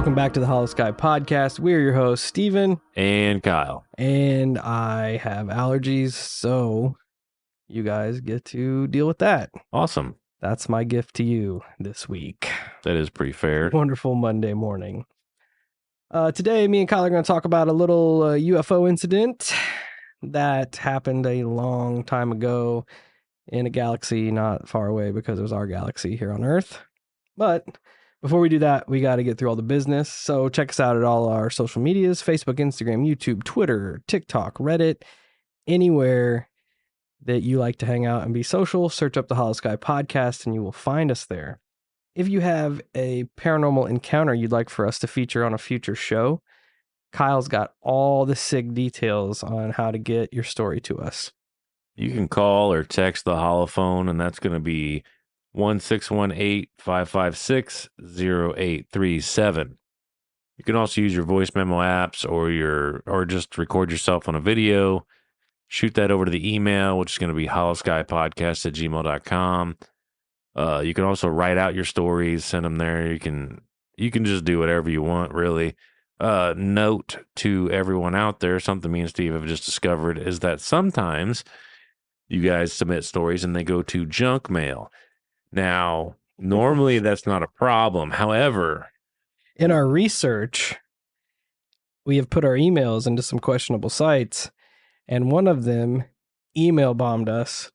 Welcome back to the Hollow Sky Podcast. We're your hosts, Steven. And Kyle. And I have allergies, so you guys get to deal with that. Awesome. That's my gift to you this week. That is pretty fair. Wonderful Monday morning. Today, me and Kyle are going to talk about a little UFO incident that happened a long time ago in a galaxy not far away because it was our galaxy here on Earth. But before we do that, we got to get through all the business. So check us out at all our social medias, Facebook, Instagram, YouTube, Twitter, TikTok, Reddit, anywhere that you like to hang out and be social. Search up the Hollow Sky Podcast and you will find us there. If you have a paranormal encounter you'd like for us to feature on a future show, Kyle's got all the SIG details on how to get your story to us. You can call or text the holophone, and that's going to be 1-618-556-0837. You can also use your voice memo apps or just record yourself on a video. Shoot that over to the email, which is going to be hollowskypodcast@gmail.com. You can also write out your stories, send them there. You can just do whatever you want, really. Note to everyone out there, something me and Steve have just discovered is that sometimes you guys submit stories and they go to junk mail. Now, normally that's not a problem. However, in our research, we have put our emails into some questionable sites, and one of them email bombed us.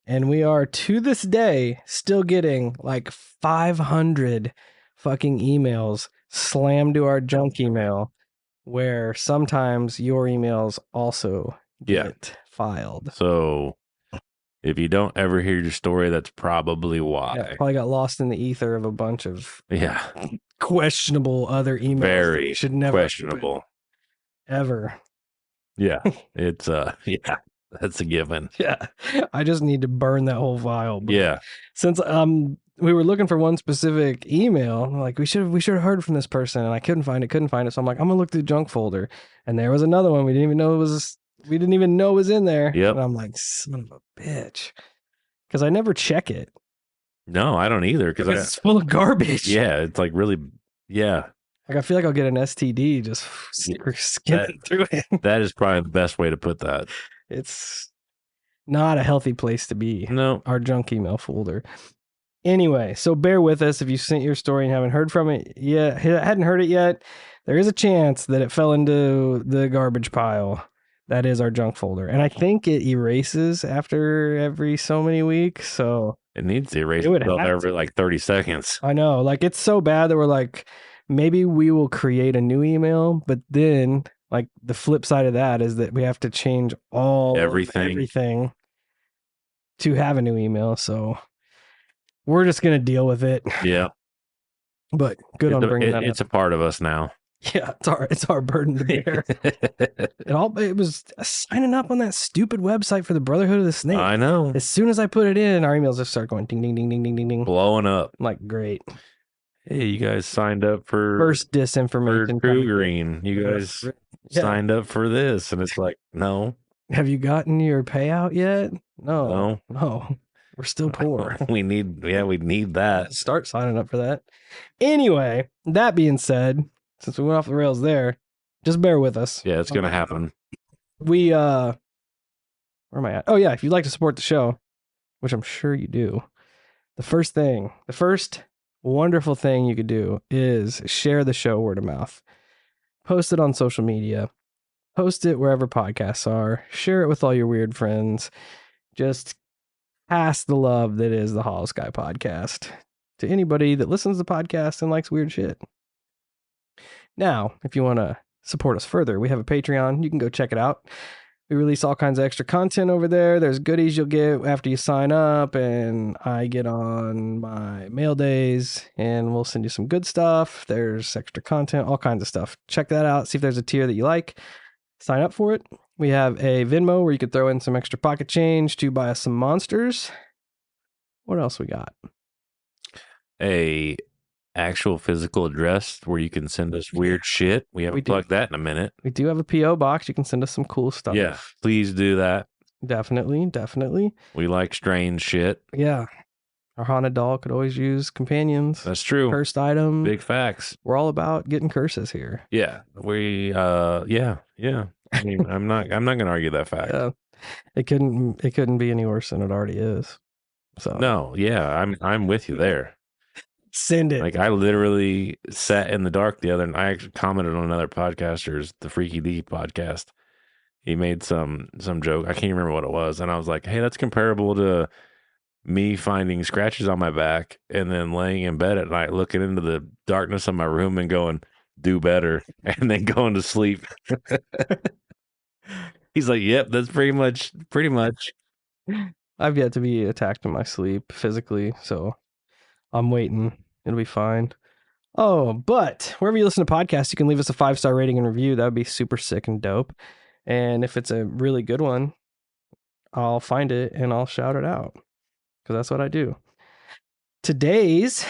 And we are, to this day, still getting like 500 fucking emails slammed to our junk email, where sometimes your emails also get filed. So if you don't ever hear your story, that's probably why. Yeah, probably got lost in the ether of a bunch of questionable other emails. Very should never questionable. Ever. Yeah, it's that's a given. Yeah, I just need to burn that whole file. But yeah, since we were looking for one specific email, like we should have heard from this person, and I couldn't find it. So I'm like, I'm gonna look through the junk folder, and there was another one we didn't even know was in there. Yep. And I'm like, son of a bitch, because I never check it. No, I don't either, because it's full of garbage. Yeah, it's like really, yeah. Like I feel like I'll get an STD just skimming through it. That is probably the best way to put that. It's not a healthy place to be. No. Our junk email folder. Anyway, so bear with us if you sent your story and haven't heard from it yet. Hadn't heard it yet. There is a chance that it fell into the garbage pile. That is our junk folder. And I think it erases after every so many weeks. So it needs to erase itself every like 30 seconds. I know. Like it's so bad that we're like, maybe we will create a new email, but then like the flip side of that is that we have to change everything to have a new email. So we're just going to deal with it. Yeah. But good on bringing that up. It's a part of us now. Yeah, it's our burden to bear. It was signing up on that stupid website for the Brotherhood of the Snake. I know. As soon as I put it in, our emails just start going ding, ding, ding, ding, ding, ding, ding. Blowing up. I'm like, great. Hey, you guys signed up for first disinformation. True Green. You guys signed up for this. And it's like, no. Have you gotten your payout yet? No. We're still poor. we need that. Start signing up for that. Anyway, that being said, since we went off the rails there, just bear with us. Yeah, it's going to happen. Where am I at? Oh yeah, if you'd like to support the show, which I'm sure you do, the first wonderful thing you could do is share the show word of mouth. Post it on social media. Post it wherever podcasts are. Share it with all your weird friends. Just pass the love that is the Hollow Sky Podcast to anybody that listens to the podcast and likes weird shit. Now, if you want to support us further, we have a Patreon. You can go check it out. We release all kinds of extra content over there. There's goodies you'll get after you sign up, and I get on my mail days, and we'll send you some good stuff. There's extra content, all kinds of stuff. Check that out. See if there's a tier that you like. Sign up for it. We have a Venmo where you could throw in some extra pocket change to buy us some monsters. What else we got? A actual physical address where you can send us weird shit. We haven't plugged that in a minute. We do have a P.O. box. You can send us some cool stuff. Yeah, please do that. Definitely. We like strange shit. Yeah. Our haunted doll could always use companions. That's true. Cursed item. Big facts. We're all about getting curses here. Yeah. Yeah. I mean, I'm not gonna argue that fact. Yeah. It couldn't be any worse than it already is. So No, yeah, I'm with you there. send it. Like I literally sat in the dark the other night. I actually commented on another podcaster's the Freaky D podcast. He made some joke. I can't remember what it was, and I was like, "Hey, that's comparable to me finding scratches on my back and then laying in bed at night, looking into the darkness of my room and going, do better,' and then going to sleep." He's like, "Yep, that's pretty much." I've yet to be attacked in my sleep physically, so I'm waiting. It'll be fine. Oh, but wherever you listen to podcasts, you can leave us a 5-star rating and review. That would be super sick and dope. And if it's a really good one, I'll find it and I'll shout it out because that's what I do. Today's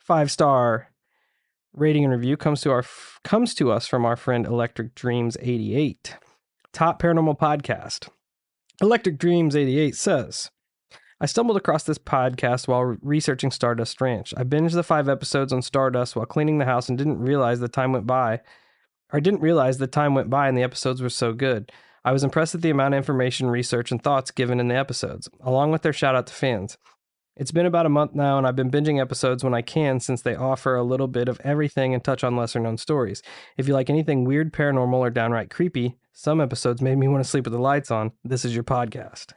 5-star rating and review comes to us from our friend Electric Dreams 88, top paranormal podcast. Electric Dreams 88 says, I stumbled across this podcast while researching Stardust Ranch. I binged the 5 episodes on Stardust while cleaning the house and didn't realize the time went by and the episodes were so good. I was impressed at the amount of information, research, and thoughts given in the episodes, along with their shout out to fans. It's been about a month now, and I've been binging episodes when I can since they offer a little bit of everything and touch on lesser known stories. If you like anything weird, paranormal, or downright creepy, some episodes made me want to sleep with the lights on. This is your podcast.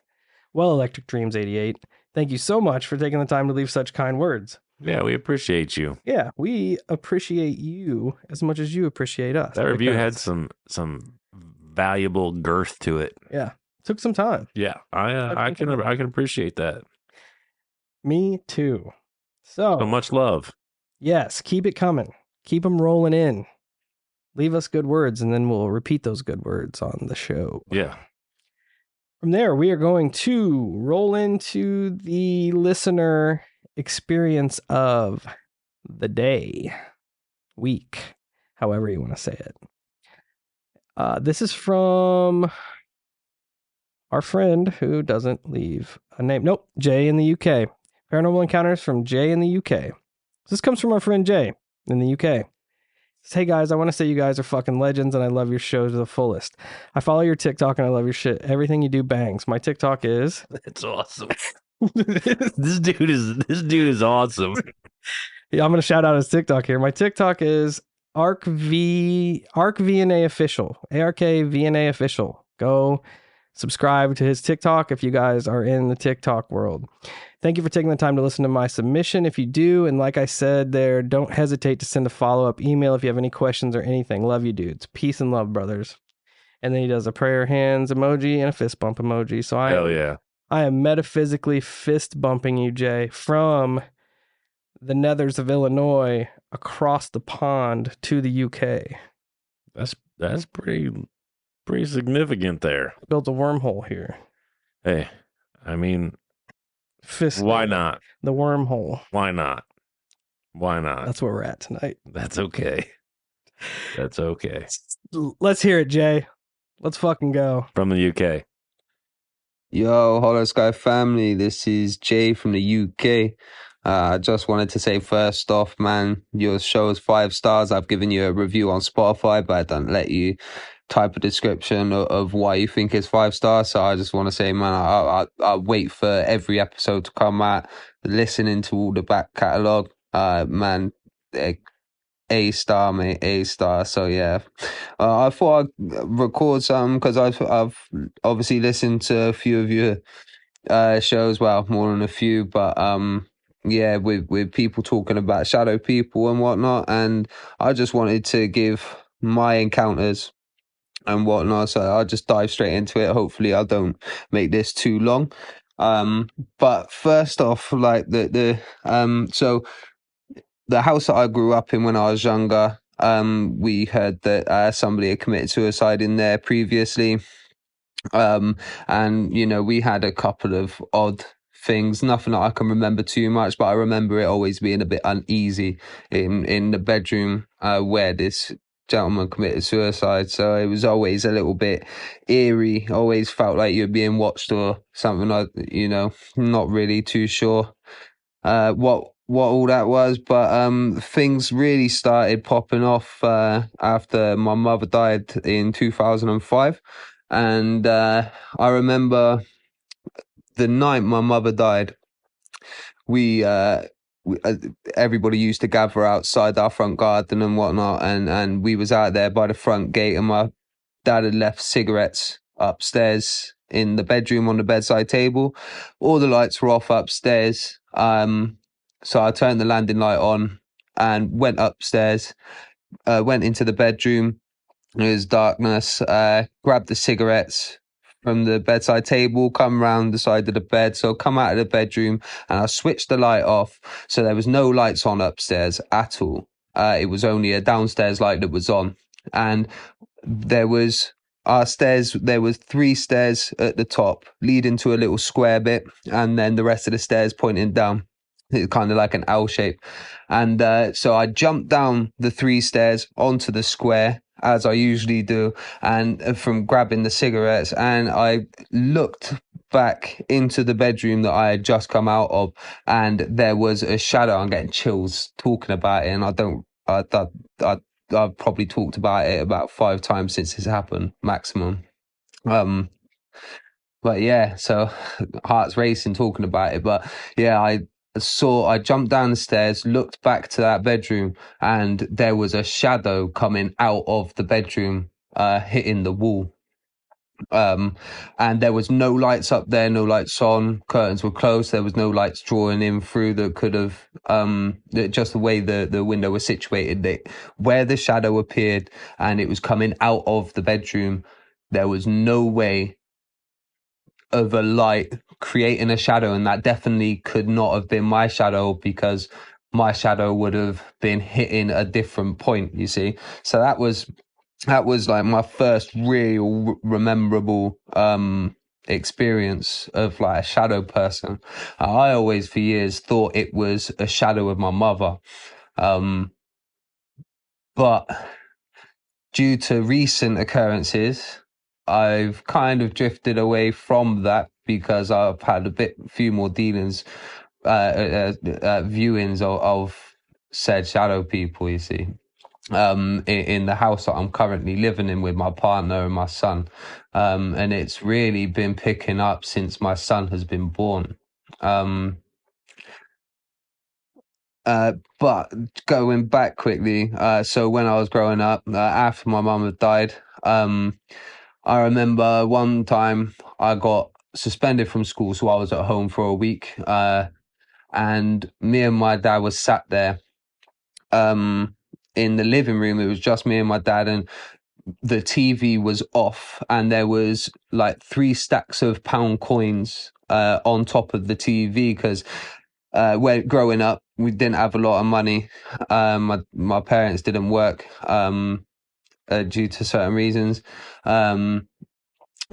Well, Electric Dreams 88, thank you so much for taking the time to leave such kind words. Yeah, we appreciate you. Yeah, we appreciate you as much as you appreciate us. That review had some valuable girth to it. Yeah, took some time. Yeah, I can appreciate that. Me too. So much love. Yes, keep it coming. Keep them rolling in. Leave us good words, and then we'll repeat those good words on the show. Yeah. From there, we are going to roll into the listener experience of the day, week, however you want to say it. This is from our friend who doesn't leave a name. Nope, Jay in the UK. Paranormal encounters from Jay in the UK. This comes from our friend Jay in the UK. Says, hey guys, I want to say you guys are fucking legends and I love your show to the fullest. I follow your TikTok and I love your shit. Everything you do bangs. My TikTok is... That's awesome. This dude is awesome. Yeah, I'm going to shout out his TikTok here. My TikTok is ArkVNA Official. ARKVNA Official. Go subscribe to his TikTok if you guys are in the TikTok world. Thank you for taking the time to listen to my submission. If you do, and like I said there, don't hesitate to send a follow-up email if you have any questions or anything. Love you dudes. Peace and love, brothers. And then he does a prayer hands emoji and a fist bump emoji. So Hell yeah. I am metaphysically fist bumping you, Jay, from the nethers of Illinois across the pond to the UK. That's pretty significant there. Built a wormhole here. Hey, I mean, Fist. Why not? The wormhole. Why not? That's where we're at tonight. That's okay. That's okay. Let's hear it, Jay. Let's fucking go. From the UK. Yo, Hollow Sky family, this is Jay from the UK. I just wanted to say first off, man, your show is 5 stars. I've given you a review on Spotify, but I don't let you type a description of why you think it's 5 stars. So I just want to say, man, I wait for every episode to come out, listening to all the back catalogue. Man, A star, mate, A star. So yeah, I thought I'd record some because I've obviously listened to a few of your shows. Well, more than a few, but yeah, with people talking about shadow people and whatnot, and I just wanted to give my encounters and whatnot. So I'll just dive straight into it. Hopefully, I don't make this too long. But first off, like so. The house that I grew up in when I was younger, we heard that somebody had committed suicide in there previously. And, you know, we had a couple of odd things, nothing that I can remember too much, but I remember it always being a bit uneasy in the bedroom where this gentleman committed suicide. So it was always a little bit eerie. Always felt like you're being watched or something. Not really too sure what all that was, but things really started popping off after my mother died in 2005. And I remember the night my mother died, we, everybody used to gather outside our front garden and whatnot, and we was out there by the front gate, and my dad had left cigarettes upstairs in the bedroom on the bedside table. All the lights were off upstairs. So I turned the landing light on and went upstairs, went into the bedroom. It was darkness. Grabbed the cigarettes from the bedside table, come round the side of the bed. So come out of the bedroom and I switched the light off. So there was no lights on upstairs at all. It was only a downstairs light that was on. And there was there was 3 stairs at the top leading to a little square bit, and then the rest of the stairs pointing down. It's kind of like an L shape. And so I jumped down the 3 stairs onto the square, as I usually do, and from grabbing the cigarettes, and I looked back into the bedroom that I had just come out of, and there was a shadow. I'm getting chills talking about it, and I've probably talked about it about 5 times since this happened, maximum. But yeah, so heart's racing talking about it. But yeah, I jumped down the stairs, looked back to that bedroom, and there was a shadow coming out of the bedroom, hitting the wall. And there was no lights up there, no lights on, curtains were closed, there was no lights drawing in through that could have, just the way the window was situated, where the shadow appeared and it was coming out of the bedroom, there was no way of a light creating a shadow, and that definitely could not have been my shadow, because my shadow would have been hitting a different point, you see. So that was like my first real memorable experience of like a shadow person. I always for years thought it was a shadow of my mother, but due to recent occurrences, I've kind of drifted away from that, because I've had few more dealings, viewings of said shadow people, you see, in the house that I'm currently living in with my partner and my son. And it's really been picking up since my son has been born. But going back quickly, so when I was growing up, after my mum had died, I remember one time I got suspended from school, so I was at home for a week, and me and my dad was sat there in the living room. It was just me and my dad, and the TV was off, and there was like 3 stacks of pound coins on top of the TV, because when growing up, we didn't have a lot of money. My parents didn't work due to certain reasons.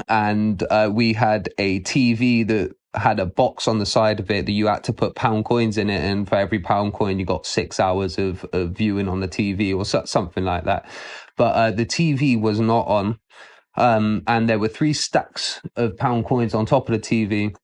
And we had a TV that had a box on the side of it that you had to put pound coins in it, and for every pound coin you got 6 hours of viewing on the TV or something like that. But the TV was not on, and there were 3 stacks of pound coins on top of the TV,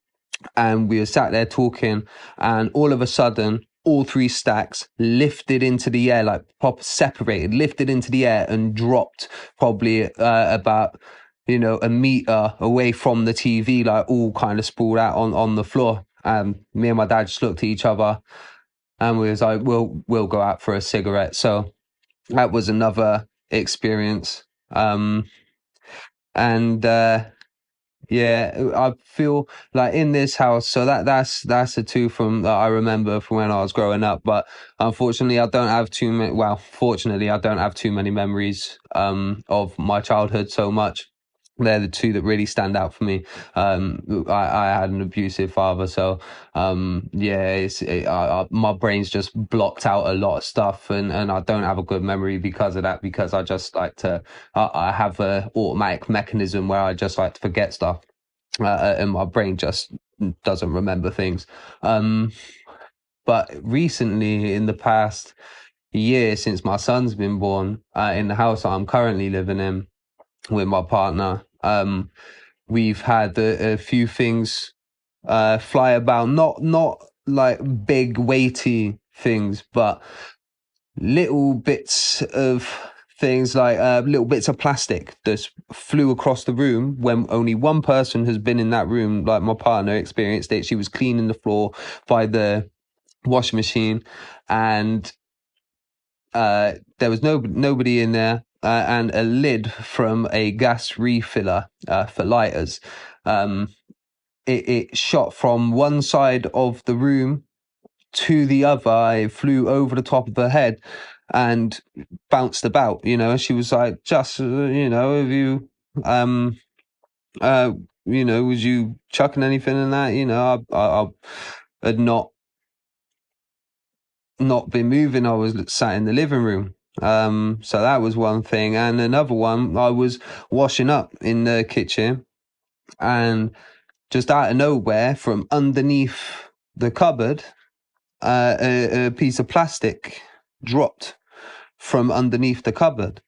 and we were sat there talking, and all of a sudden all 3 stacks lifted into the air, like proper separated, lifted into the air and dropped probably about a meter away from the TV, like all kind of sprawled out on the floor. And me and my dad just looked at each other, and we was like, we'll go out for a cigarette. So that was another experience. Yeah, I feel like in this house, so that's the 2 from that I remember from when I was growing up. But unfortunately, I don't have too many. Well, fortunately, I don't have too many memories of my childhood so much. They're the 2 that really stand out for me. I had an abusive father, so my brain's just blocked out a lot of stuff, and I don't have a good memory because of that. Because I just like to, I have a automatic mechanism where I just like to forget stuff, and my brain just doesn't remember things. But recently, in the past year since my son's been born, in the house that I'm currently living in with my partner, we've had a few things fly about, not like big weighty things, but little bits of things, like little bits of plastic that flew across the room when only one person has been in that room. Like my partner experienced it. She was cleaning the floor by the washing machine, and there was nobody in there, and a lid from a gas refiller for lighters. It shot from one side of the room to the other. It flew over the top of her head and bounced about. She was like, just, have you, was you chucking anything in that? I had not been moving. I was sat in the living room. So that was one thing. And another one, I was washing up in the kitchen, and just out of nowhere, from underneath the cupboard, a piece of plastic dropped from underneath the cupboard.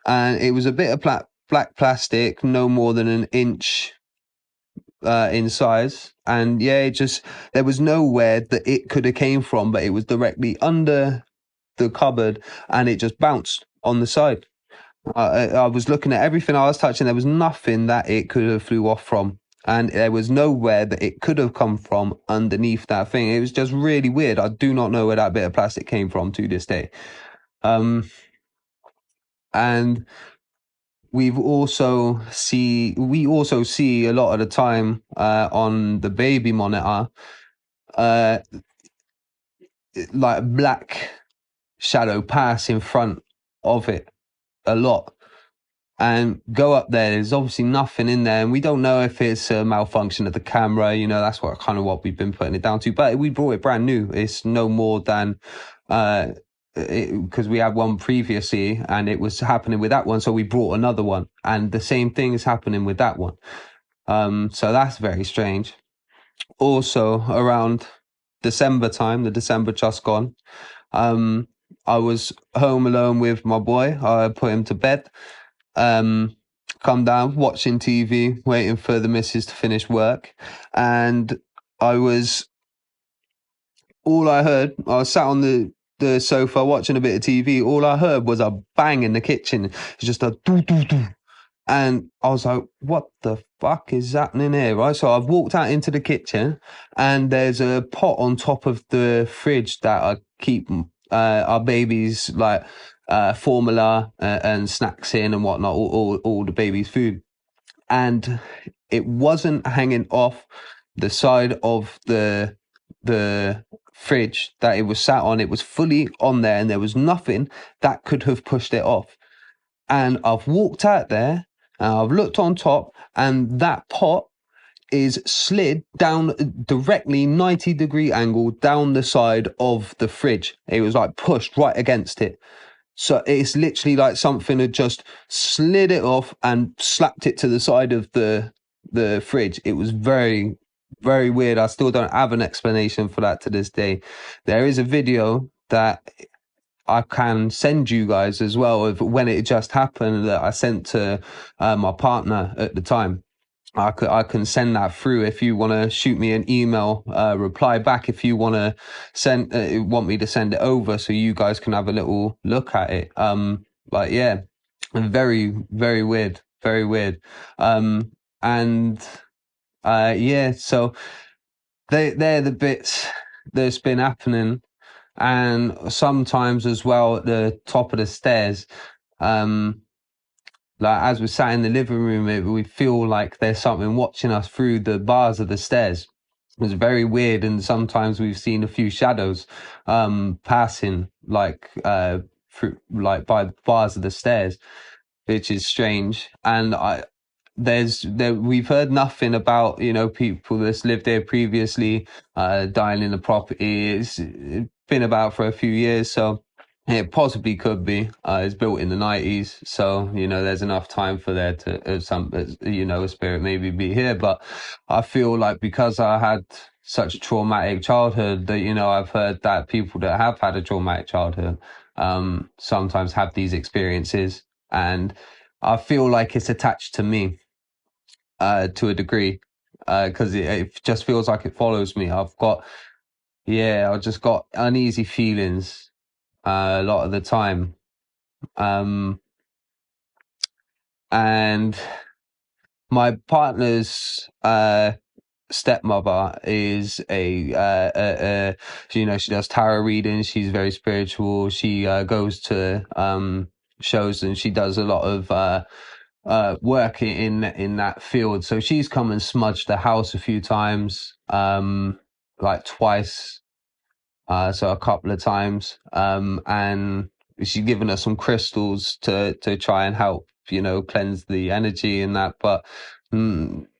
And it was a bit of black plastic, no more than an inch in size. And yeah, there was nowhere that it could have came from, but it was directly under the cupboard, and it just bounced on the side. I was looking at everything I was touching. There was nothing that it could have flew off from, and there was nowhere that it could have come from underneath that thing. It was just really weird. I do not know where that bit of plastic came from to this day. And we also see a lot of the time on the baby monitor, like a black shadow pass in front of it a lot, and go up there. There's obviously nothing in there, and we don't know if it's a malfunction of the camera. That's what we've been putting it down to. But we brought it brand new. It's no more than because we had one previously and it was happening with that one, so we brought another one, and the same thing is happening with that one. So that's very strange. Also, around December time, the December just gone, I was home alone with my boy. I put him to bed, come down, watching TV, waiting for the missus to finish work, and I was sat on the sofa watching a bit of TV. All I heard was a bang in the kitchen. It's just a doo doo doo. And I was like, what the fuck is happening here, right? So I've walked out into the kitchen, and there's a pot on top of the fridge that I keep our baby's like formula and snacks in and whatnot, all the baby's food. And it wasn't hanging off the side of the fridge that it was sat on. It was fully on there, and there was nothing that could have pushed it off. And I've walked out there, and I've looked on top, and that pot is slid down directly 90-degree angle down the side of the fridge. It was like pushed right against it. So it's literally like something had just slid it off and slapped it to the side of the fridge. It was very, very weird. I still don't have an explanation for that to this day. There is a video that I can send you guys as well of when it just happened, that I sent to my partner at the time. I can send that through if you want to shoot me an email, reply back if you want to want me to send it over, so you guys can have a little look at it. But yeah, very, very weird, very weird. Yeah, so they're the bits that's been happening. And sometimes as well at the top of the stairs, like as we sat in the living room, we feel like there's something watching us through the bars of the stairs. It was very weird, and sometimes we've seen a few shadows passing through, like by the bars of the stairs, which is strange. And we've heard nothing about people that's lived there previously dying in the property. It's been about for a few years, so it possibly could be. It's built in the 90s, so there's enough time for there to a spirit maybe be here. But I feel like because I had such a traumatic childhood that I've heard that people that have had a traumatic childhood sometimes have these experiences, and I feel like it's attached to me to a degree, because it just feels like it follows me. I've just got uneasy feelings a lot of the time. And my partner's stepmother is she does tarot readings. She's very spiritual. She goes to shows, and she does a lot of work in that field. So she's come and smudged the house a few times, like twice, so a couple of times, and she's given us some crystals to try and help, cleanse the energy and that, but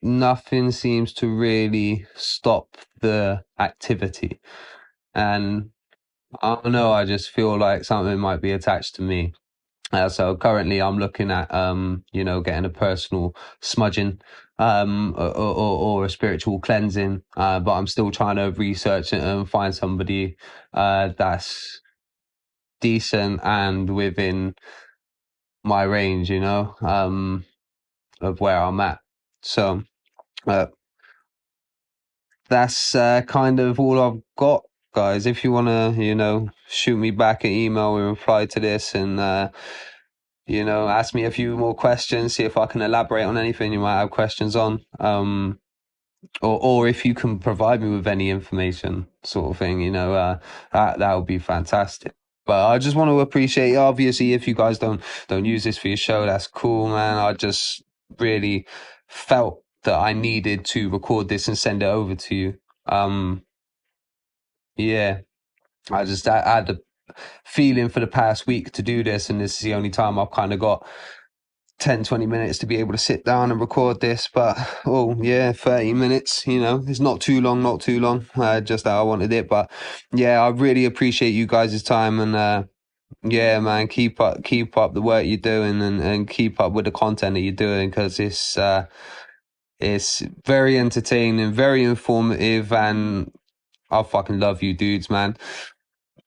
nothing seems to really stop the activity. And I don't know, I just feel like something might be attached to me. So currently I'm looking at, getting a personal smudging, or a spiritual cleansing, but I'm still trying to research it and find somebody, that's decent and within my range, of where I'm at. So, uh, that's, kind of all I've got, guys. If you want to, shoot me back an email and reply to this, and, ask me a few more questions, see if I can elaborate on anything you might have questions on. Or if you can provide me with any information, sort of thing, that would be fantastic. But I just want to appreciate, obviously, if you guys don't use this for your show, that's cool, man. I just really felt that I needed to record this and send it over to you. Yeah, I had a feeling for the past week to do this, and this is the only time I've kind of got 10-20 minutes to be able to sit down and record this. But 30 minutes, it's not too long, just how I wanted it. But yeah, I really appreciate you guys' time, and yeah, man, keep up the work you're doing, and keep up with the content that you're doing, because it's very entertaining, very informative, and I fucking love you dudes, man.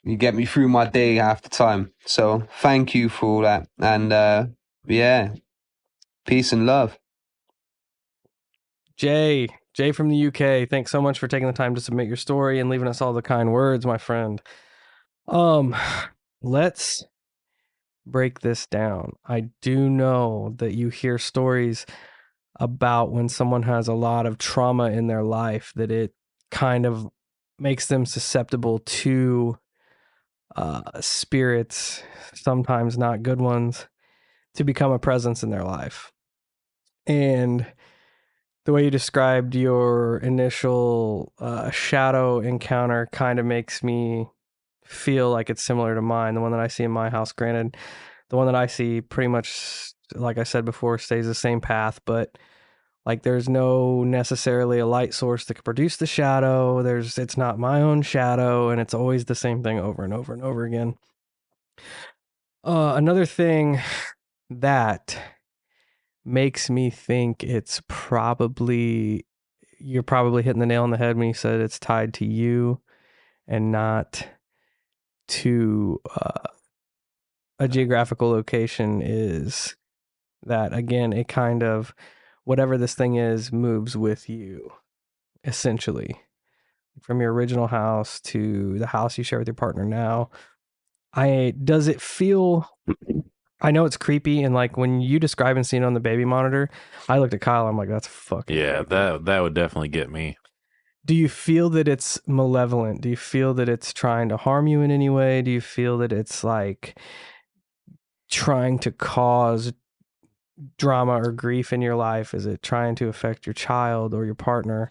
You get me through my day half the time. So thank you for all that. And yeah, peace and love. Jay from the UK, thanks so much for taking the time to submit your story and leaving us all the kind words, my friend. Let's break this down. I do know that you hear stories about when someone has a lot of trauma in their life, that it kind of makes them susceptible to spirits, sometimes not good ones, to become a presence in their life. And the way you described your initial shadow encounter kind of makes me feel like it's similar to mine. The one that I see in my house, granted, the one that I see pretty much, like I said before, stays the same path, but like there's no necessarily a light source that could produce the shadow. It's not my own shadow, and it's always the same thing over and over and over again. Another thing that makes me think you're probably hitting the nail on the head when you said it's tied to you and not to a geographical location, is that, again, it kind of, whatever this thing is, moves with you, essentially, from your original house to the house you share with your partner now. Does it feel, I know it's creepy, and like when you describe and see it on the baby monitor, I looked at Kyle, I'm like, that's fucking Yeah, creepy. that would definitely get me. Do you feel that it's malevolent? Do you feel that it's trying to harm you in any way? Do you feel that it's like trying to cause drama or grief in your life? Is it trying to affect your child or your partner?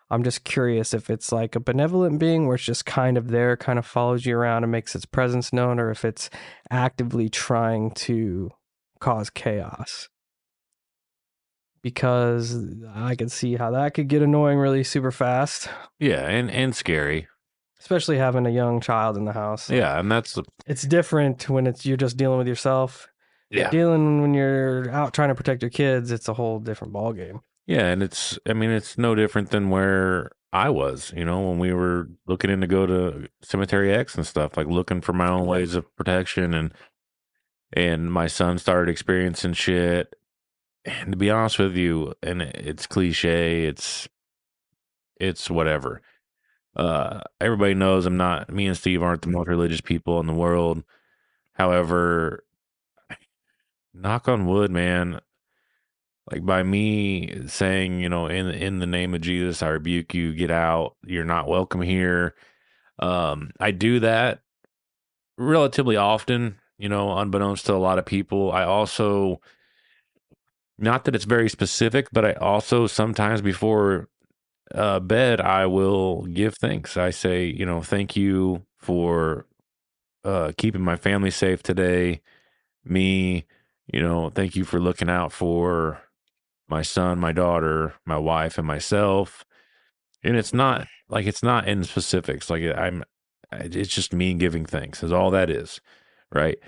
I'm just curious if it's like a benevolent being where it's just kind of there, kind of follows you around and makes its presence known, or if it's actively trying to cause chaos. Because I can see how that could get annoying really super fast. Yeah, and scary. Especially having a young child in the house. Yeah, and that's it's different when you're just dealing with yourself. Yeah. Dealing when you're out trying to protect your kids, it's a whole different ballgame. Yeah, and it's no different than where I was, when we were looking in to go to Cemetery X and stuff, like looking for my own ways of protection, and my son started experiencing shit. And to be honest with you, and it's cliche, it's whatever. Everybody knows me and Steve aren't the most religious people in the world. However, knock on wood, man, like by me saying, in the name of Jesus, I rebuke you, get out, you're not welcome here. I do that relatively often, unbeknownst to a lot of people. I also, not that it's very specific, but I also sometimes before bed, I will give thanks. I say, thank you for keeping my family safe today. Me, thank you for looking out for my son, my daughter, my wife, and myself. And it's not in specifics. It's just me giving thanks is all that is. Right.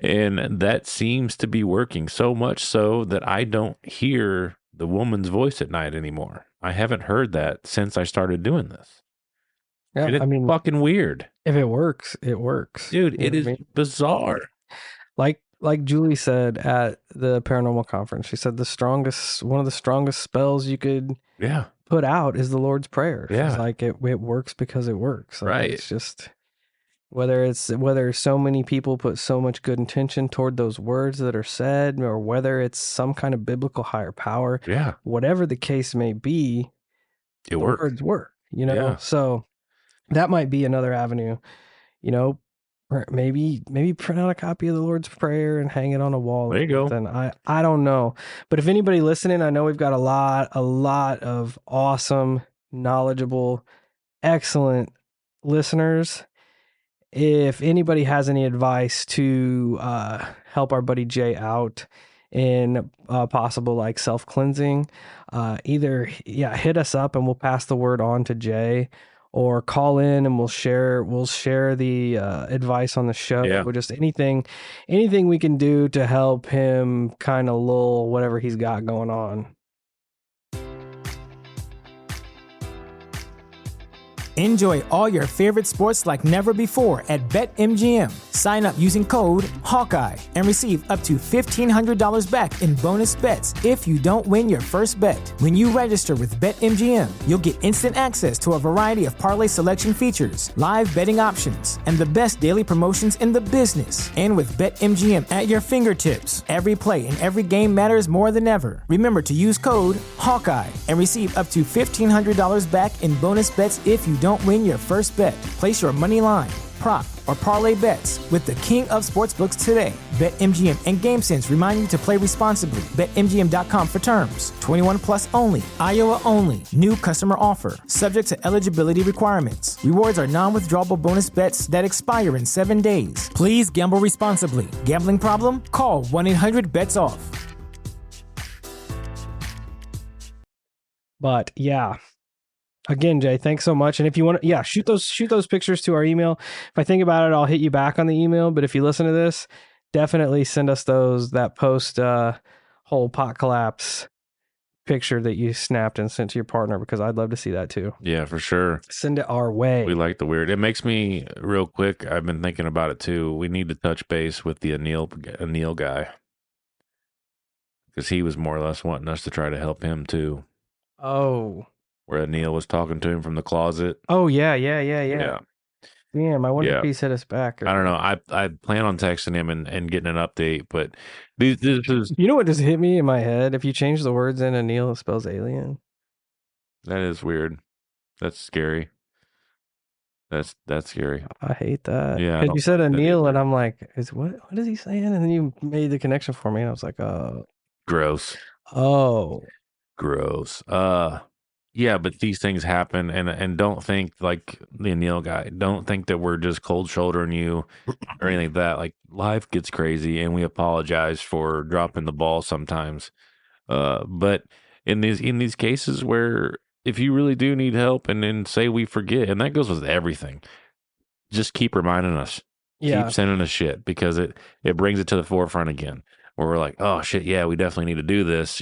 And that seems to be working so much so that I don't hear the woman's voice at night anymore. I haven't heard that since I started doing this. Yeah, And it's fucking weird. If it works, it works. Dude, it is bizarre. Like Julie said at the paranormal conference, she said one of the strongest spells you could put out is the Lord's Prayer. Yeah. She's like, it works because it works. Like, right. It's just whether so many people put so much good intention toward those words that are said, or whether it's some kind of biblical higher power. Yeah. Whatever the case may be, the words work, Yeah. So that might be another avenue, or maybe print out a copy of the Lord's Prayer and hang it on a wall. There you go. Then I don't know. But if anybody listening, I know we've got a lot of awesome, knowledgeable, excellent listeners. If anybody has any advice to help our buddy Jay out in possible like self-cleansing, either hit us up and we'll pass the word on to Jay, or call in and we'll share the advice on the show. Yeah. Just anything we can do to help him kind of lull whatever he's got going on. Enjoy all your favorite sports like never before at BetMGM. Sign up using code Hawkeye and receive up to $1,500 back in bonus bets if you don't win your first bet. When you register with BetMGM, you'll get instant access to a variety of parlay selection features, live betting options, and the best daily promotions in the business. And with BetMGM at your fingertips, every play and every game matters more than ever. Remember to use code Hawkeye and receive up to $1,500 back in bonus bets if you don't win your first bet. Place your money line, prop, or parlay bets with the king of sportsbooks today. BetMGM and GameSense remind you to play responsibly. BetMGM.com for terms. 21 plus only. Iowa only. New customer offer. Subject to eligibility requirements. Rewards are non-withdrawable bonus bets that expire in 7 days. Please gamble responsibly. Gambling problem? Call 1-800-BETS-OFF. But yeah. Again, Jay, thanks so much. And if you want to, shoot those pictures to our email. If I think about it, I'll hit you back on the email. But if you listen to this, definitely send us that post whole pot collapse picture that you snapped and sent to your partner, because I'd love to see that too. Yeah, for sure. Send it our way. We like the weird. It makes me real quick. I've been thinking about it too. We need to touch base with the Anil guy, because he was more or less wanting us to try to help him too. Oh. Where Anil was talking to him from the closet. Oh, yeah. Damn, I wonder if he's hit us back. I don't know. I plan on texting him and getting an update, but this is... You know what just hit me in my head? If you change the words in Anil, it spells alien. That is weird. That's scary. That's scary. I hate that. Yeah. Because you said Anil, and I'm like, what is he saying? And then you made the connection for me, and I was like, oh. Gross. Oh. Gross. Yeah, but these things happen, and don't think like the Anil guy. Don't think that we're just cold shouldering you or anything like that. Like, life gets crazy, and we apologize for dropping the ball sometimes. But in these cases where if you really do need help, and then say we forget, and that goes with everything, just keep reminding us. Yeah. Keep sending us shit, because it brings it to the forefront again, where we're like, oh shit, yeah, we definitely need to do this,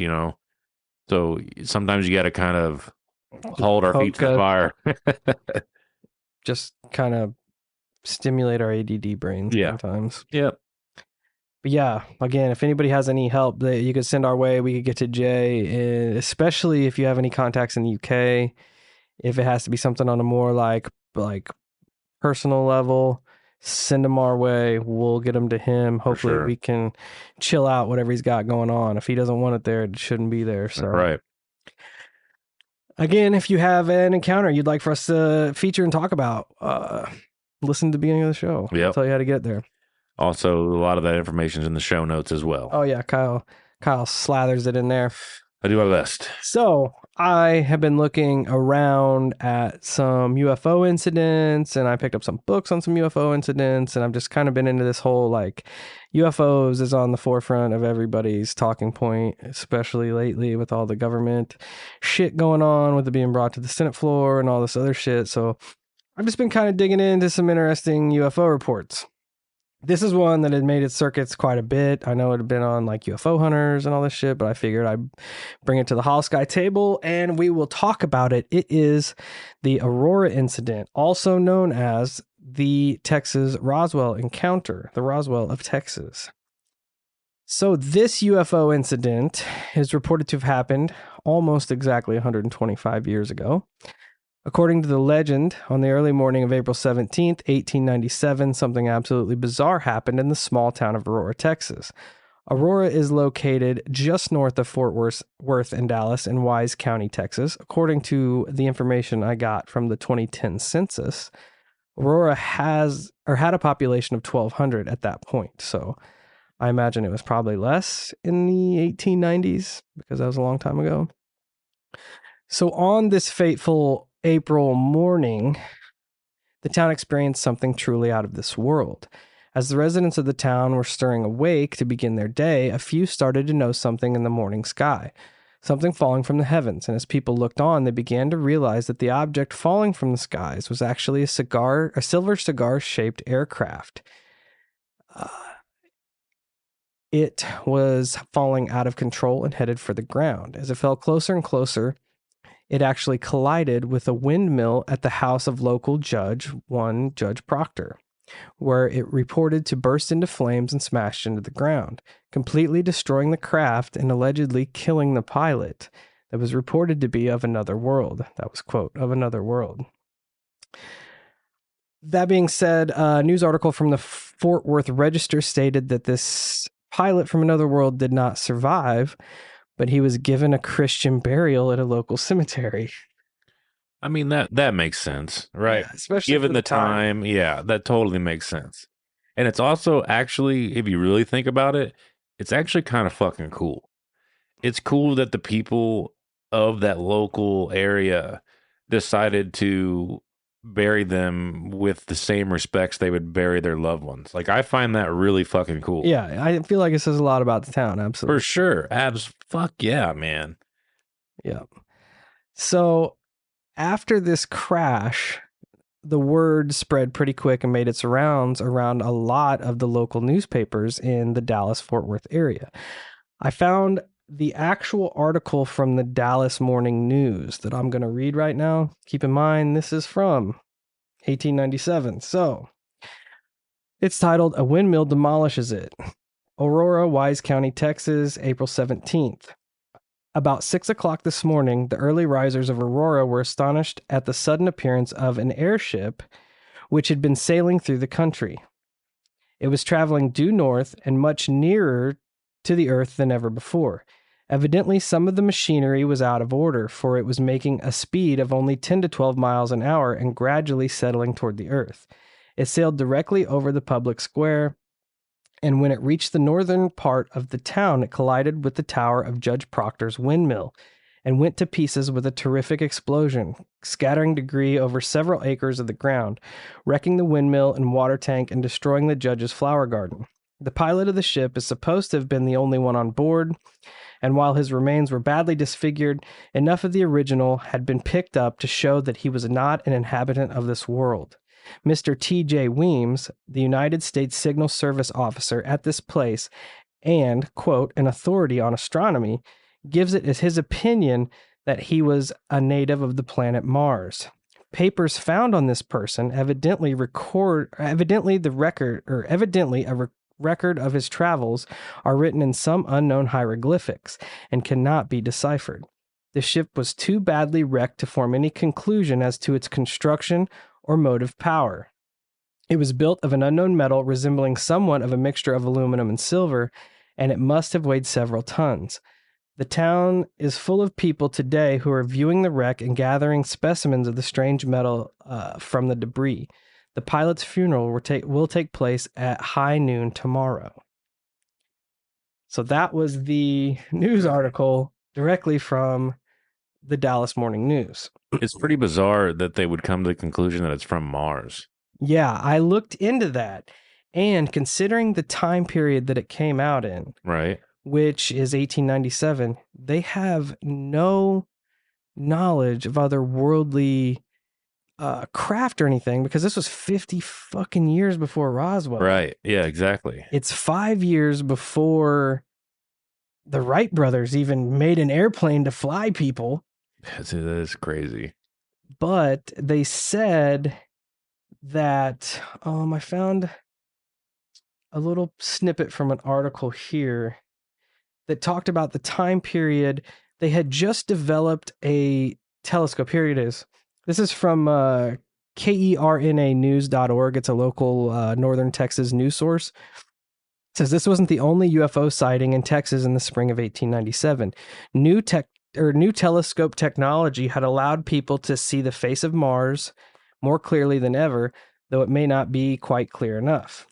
So sometimes you got to kind of hold our feet to the fire. Just kind of stimulate our ADD brains Yeah. sometimes. Yep. But yeah, again, if anybody has any help that you could send our way, we could get to Jay, especially if you have any contacts in the UK. If it has to be something on a more like personal level, send them our way. We'll get them to him. Hopefully sure. we can chill out whatever he's got going on. If he doesn't want it there, it shouldn't be there. So Right. Again, if you have an encounter you'd like for us to feature and talk about, listen to the beginning of the show. Yep. I'll tell you how to get there. Also, a lot of that information is in the show notes as well. Oh yeah, Kyle slathers it in there. I do my best. So I have been looking around at some UFO incidents, and I picked up some books on some UFO incidents, and I've just kind of been into this whole like UFOs is on the forefront of everybody's talking point, especially lately with all the government shit going on with it being brought to the Senate floor and all this other shit. So I've just been kind of digging into some interesting UFO reports. This is one that had made its circuits quite a bit. I know it had been on like UFO hunters and all this shit, but I figured I'd bring it to the Hollow Sky table and we will talk about it. It is the Aurora Incident, also known as the Texas Roswell encounter, the Roswell of Texas. So this UFO incident is reported to have happened almost exactly 125 years ago. According to the legend, on the early morning of April 17th, 1897, something absolutely bizarre happened in the small town of Aurora, Texas. Aurora is located just north of Fort Worth and Dallas in Wise County, Texas. According to the information I got from the 2010 census, Aurora had a population of 1,200 at that point. So I imagine it was probably less in the 1890s because that was a long time ago. So on this fateful April morning, the town experienced something truly out of this world. As the residents of the town were stirring awake to begin their day, a few started to notice something in the morning sky, something falling from the heavens, and as people looked on, they began to realize that the object falling from the skies was actually a silver cigar-shaped aircraft. It was falling out of control and headed for the ground. As it fell closer and closer, it actually collided with a windmill at the house of local Judge Proctor, where it reported to burst into flames and smashed into the ground, completely destroying the craft and allegedly killing the pilot that was reported to be of another world. That was, quote, of another world. That being said, a news article from the Fort Worth Register stated that this pilot from another world did not survive, but he was given a Christian burial at a local cemetery. I mean, that makes sense, right? Yeah, especially given the time. Yeah, that totally makes sense. And it's also actually, if you really think about it, it's actually kind of fucking cool. It's cool that the people of that local area decided to bury them with the same respects they would bury their loved ones. Like, I find that really fucking cool. Yeah, I feel like it says a lot about the town, absolutely. For sure. Fuck yeah, man. Yeah. So after this crash, the word spread pretty quick and made its rounds around a lot of the local newspapers in the Dallas-Fort Worth area. I found the actual article from the Dallas Morning News that I'm going to read right now. Keep in mind, this is from 1897. So it's titled, "A Windmill Demolishes It." Aurora, Wise County, Texas, April 17th. About 6 o'clock this morning, the early risers of Aurora were astonished at the sudden appearance of an airship which had been sailing through the country. It was traveling due north and much nearer to the earth than ever before. Evidently, some of the machinery was out of order, for it was making a speed of only 10 to 12 miles an hour and gradually settling toward the earth. It sailed directly over the public square, and when it reached the northern part of the town, it collided with the tower of Judge Proctor's windmill and went to pieces with a terrific explosion, scattering debris over several acres of the ground, wrecking the windmill and water tank and destroying the judge's flower garden. The pilot of the ship is supposed to have been the only one on board, and while his remains were badly disfigured, enough of the original had been picked up to show that he was not an inhabitant of this world. Mr. T.J. Weems, the United States Signal Service officer at this place and, quote, an authority on astronomy, gives it as his opinion that he was a native of the planet Mars. Papers found on this person evidently a record of his travels are written in some unknown hieroglyphics and cannot be deciphered. The ship was too badly wrecked to form any conclusion as to its construction or motive power. It was built of an unknown metal resembling somewhat of a mixture of aluminum and silver, and it must have weighed several tons. The town is full of people today who are viewing the wreck and gathering specimens of the strange metal from the debris. The pilot's funeral will take place at high noon tomorrow. So that was the news article directly from the Dallas Morning News. It's pretty bizarre that they would come to the conclusion that it's from Mars. Yeah, I looked into that. And considering the time period that it came out in, Right. which is 1897, they have no knowledge of otherworldly craft or anything, because this was 50 fucking years before Roswell. Right. Yeah, exactly. It's 5 years before the Wright brothers even made an airplane to fly people. That is crazy. But they said that, I found a little snippet from an article here that talked about the time period. They had just developed a telescope. Here it is. This is from KERNAnews.org. It's a local northern Texas news source. It says this wasn't the only UFO sighting in Texas in the spring of 1897. New telescope technology had allowed people to see the face of Mars more clearly than ever, though it may not be quite clear enough.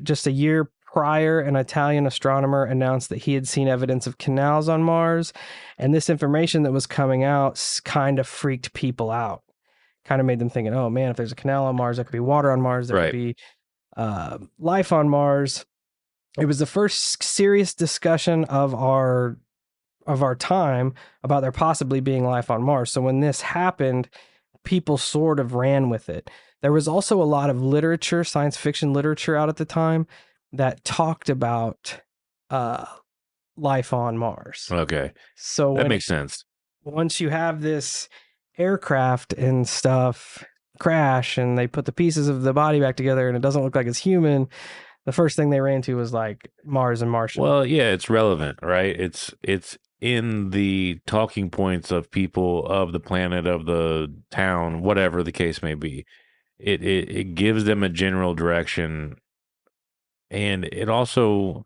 Just a year prior, an Italian astronomer announced that he had seen evidence of canals on Mars, and this information that was coming out kind of freaked people out. Kind of made them thinking, oh man, if there's a canal on Mars, there could be water on Mars, there could be life on Mars. It was the first serious discussion of our time about there possibly being life on Mars. So when this happened, people sort of ran with it. There was also a lot of literature, science fiction literature out at the time that talked about life on Mars. Okay. So that makes sense. Once you have this aircraft and stuff crash and they put the pieces of the body back together and it doesn't look like it's human, the first thing they ran to was like Mars and Martian. Well, yeah, it's relevant, right? It's in the talking points of people, of the planet, of the town, whatever the case may be. It gives them a general direction, and it also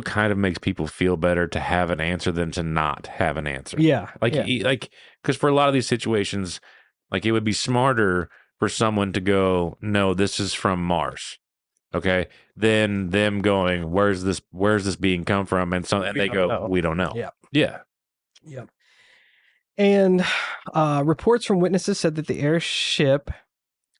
kind of makes people feel better to have an answer than to not have an answer. Yeah. Like because for a lot of these situations, like it would be smarter for someone to go, no, this is from Mars. Okay. Then them going, where's this being come from? And they go, we don't know. Yeah. Yeah. Yeah. And reports from witnesses said that the airship,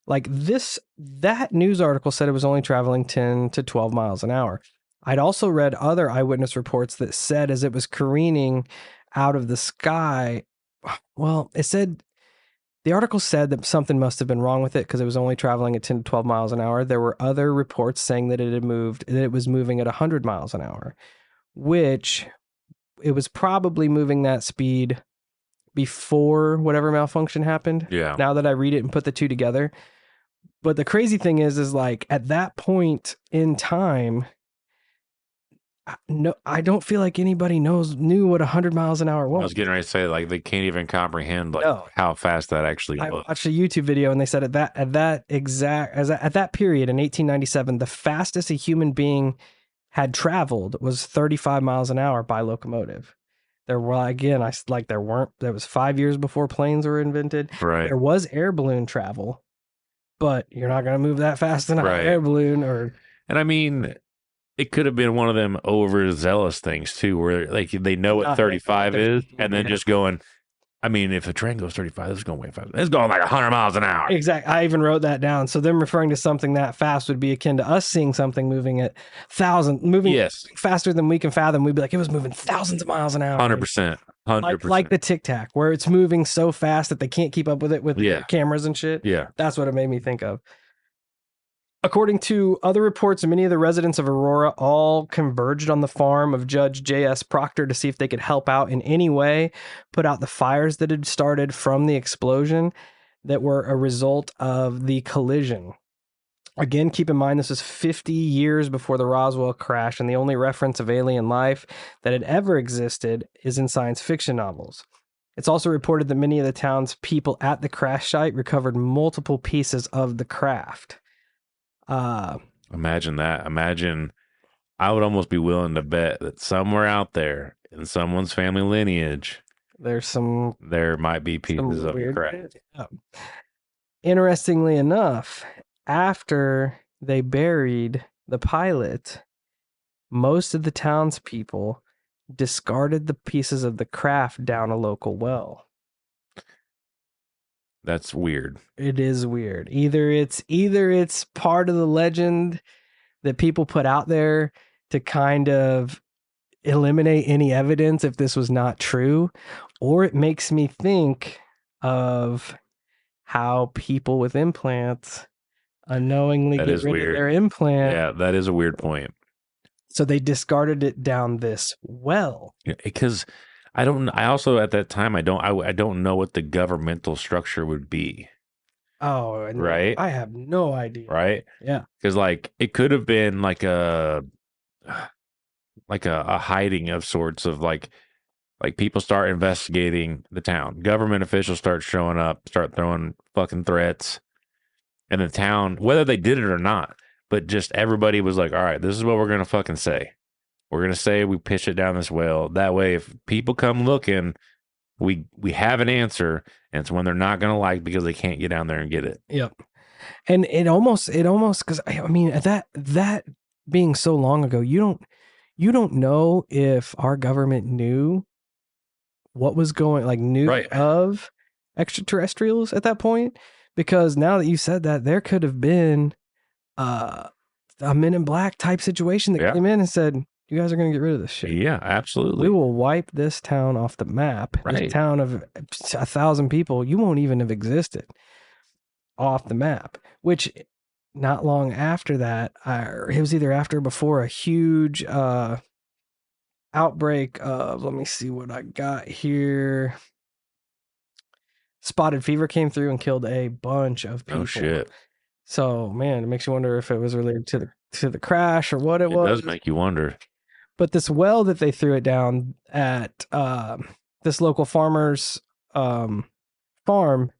that news article said it was only traveling 10 to 12 miles an hour. I'd also read other eyewitness reports that said as it was careening out of the sky, well, the article said that something must have been wrong with it because it was only traveling at 10 to 12 miles an hour. There were other reports saying that it was moving at 100 miles an hour, which it was probably moving that speed before whatever malfunction happened. Yeah. Now that I read it and put the two together. But the crazy thing is like at that point in time, no, I don't feel like anybody knew what 100 miles an hour was. I was getting ready to say, like, they can't even comprehend how fast that actually was. I watched a YouTube video and they said at that period in 1897, the fastest a human being had traveled was 35 miles an hour by locomotive. There was 5 years before planes were invented. Right. There was air balloon travel, but you're not going to move that fast in an air balloon and I mean, it could have been one of them overzealous things too, where like they know what 35 is, and then just going. I mean, if a train goes 35, it's going way fast. It's going like 100 miles an hour. Exactly. I even wrote that down. So them referring to something that fast would be akin to us seeing something moving at faster than we can fathom. We'd be like, it was moving thousands of miles an hour. 100%. 100%. Like the Tic Tac, where it's moving so fast that they can't keep up with it with cameras and shit. Yeah. That's what it made me think of. According to other reports, many of the residents of Aurora all converged on the farm of Judge J.S. Proctor to see if they could help out in any way, put out the fires that had started from the explosion that were a result of the collision. Again, keep in mind this is 50 years before the Roswell crash, and the only reference of alien life that had ever existed is in science fiction novels. It's also reported that many of the town's people at the crash site recovered multiple pieces of the craft. Imagine that. Imagine, I would almost be willing to bet that somewhere out there in someone's family lineage, there might be pieces of the craft. Yeah. Interestingly enough, after they buried the pilot, most of the townspeople discarded the pieces of the craft down a local well. That's weird. It is weird. Either it's part of the legend that people put out there to kind of eliminate any evidence if this was not true, or it makes me think of how people with implants unknowingly That get is rid weird. of their implant. Yeah, that is a weird point. So they discarded it down this well. Because I also at that time I don't know what the governmental structure would be. Oh, right. I have no idea. Right. Yeah. Because like it could have been like a hiding of sorts of like people start investigating the town. Government officials start showing up, start throwing fucking threats. And the town, whether they did it or not, but just everybody was like, all right, this is what we're going to fucking say. We're going to say we pitch it down this well. That way, if people come looking, we have an answer. And it's one they're not going to like because they can't get down there and get it. Yep. And it almost, because I mean, that being so long ago, you don't know if our government knew what was going, like knew Right. of extraterrestrials at that point, because now that you said that, there could have been a Men in Black type situation that came in and said, you guys are going to get rid of this shit. Yeah, absolutely. We will wipe this town off the map. Right. This town of 1,000 people, you won't even have existed, off the map. Which not long after that, it was either after or before a huge outbreak of, let me see what I got here. Spotted fever came through and killed a bunch of people. Oh shit. So man, it makes you wonder if it was related to the crash or what it was. It does make you wonder. But this well that they threw it down at this local farmer's farm,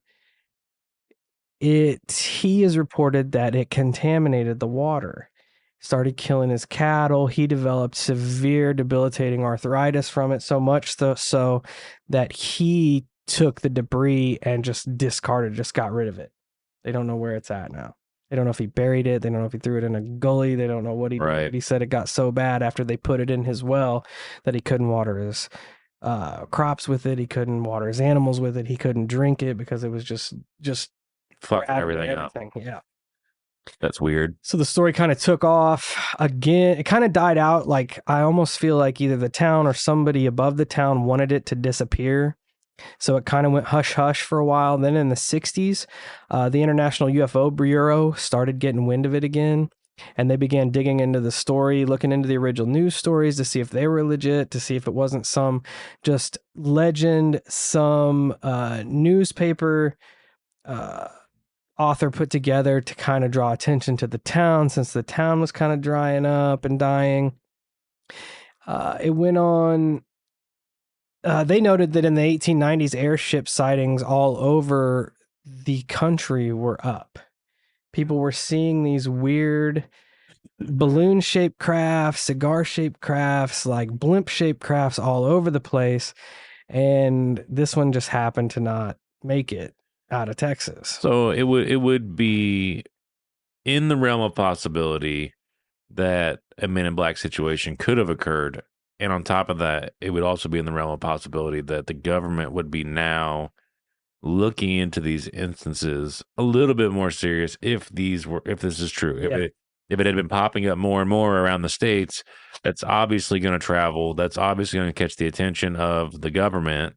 he has reported that it contaminated the water. Started killing his cattle. He developed severe debilitating arthritis from it, so much so that he took the debris and just discarded, just got rid of it. They don't know where it's at now. They don't know if he buried it. They don't know if he threw it in a gully. They don't know what he did. But he said it got so bad after they put it in his well that he couldn't water his crops with it. He couldn't water his animals with it. He couldn't drink it because it was just fucking everything up. Yeah. That's weird. So the story kind of took off again. It kind of died out. Like, I almost feel like either the town or somebody above the town wanted it to disappear. So it kind of went hush hush for a while. Then in the 60s, the International UFO Bureau started getting wind of it again. And they began digging into the story, looking into the original news stories to see if they were legit, to see if it wasn't some just legend, some newspaper author put together to kind of draw attention to the town, since the town was kind of drying up and dying. It went on. They noted that in the 1890s, airship sightings all over the country were up. People were seeing these weird balloon-shaped crafts, cigar-shaped crafts, like blimp-shaped crafts all over the place. And this one just happened to not make it out of Texas. So it would be in the realm of possibility that a Men in Black situation could have occurred. And on top of that, it would also be in the realm of possibility that the government would be now looking into these instances a little bit more serious if this is true. If it had been popping up more and more around the states, that's obviously going to travel. That's obviously going to catch the attention of the government.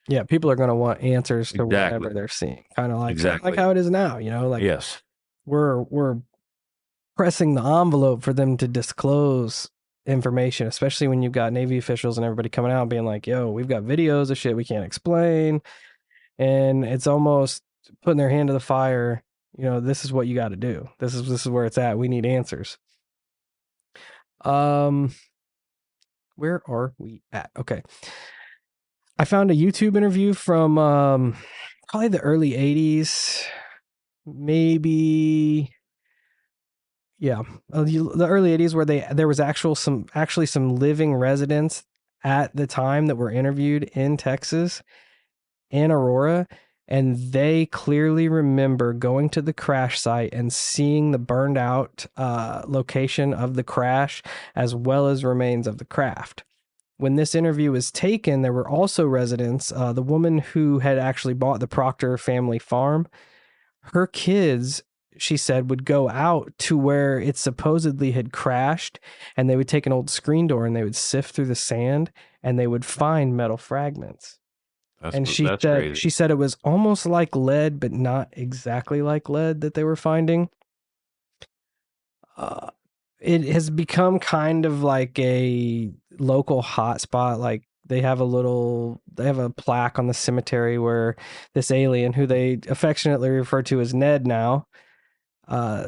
Yeah, people are going to want answers to whatever they're seeing. Kind of like how it is now, you know, like yes. We're pressing the envelope for them to disclose information, especially when you've got Navy officials and everybody coming out and being like, yo, we've got videos of shit we can't explain. And it's almost putting their hand to the fire. This is what you got to do. This is where it's at. We need answers. Where are we at? Okay. I found a YouTube interview from probably the early 80s, maybe. Yeah, the early 80s, where there was actually some living residents at the time that were interviewed in Texas, in Aurora, and they clearly remember going to the crash site and seeing the burned out location of the crash, as well as remains of the craft. When this interview was taken, there were also residents. The woman who had actually bought the Proctor family farm, her kids, she said, would go out to where it supposedly had crashed, and they would take an old screen door and they would sift through the sand and they would find metal fragments. That's crazy. She said it was almost like lead, but not exactly like lead that they were finding. It has become kind of like a local hotspot. Like they have a plaque on the cemetery where this alien, who they affectionately refer to as Ned now,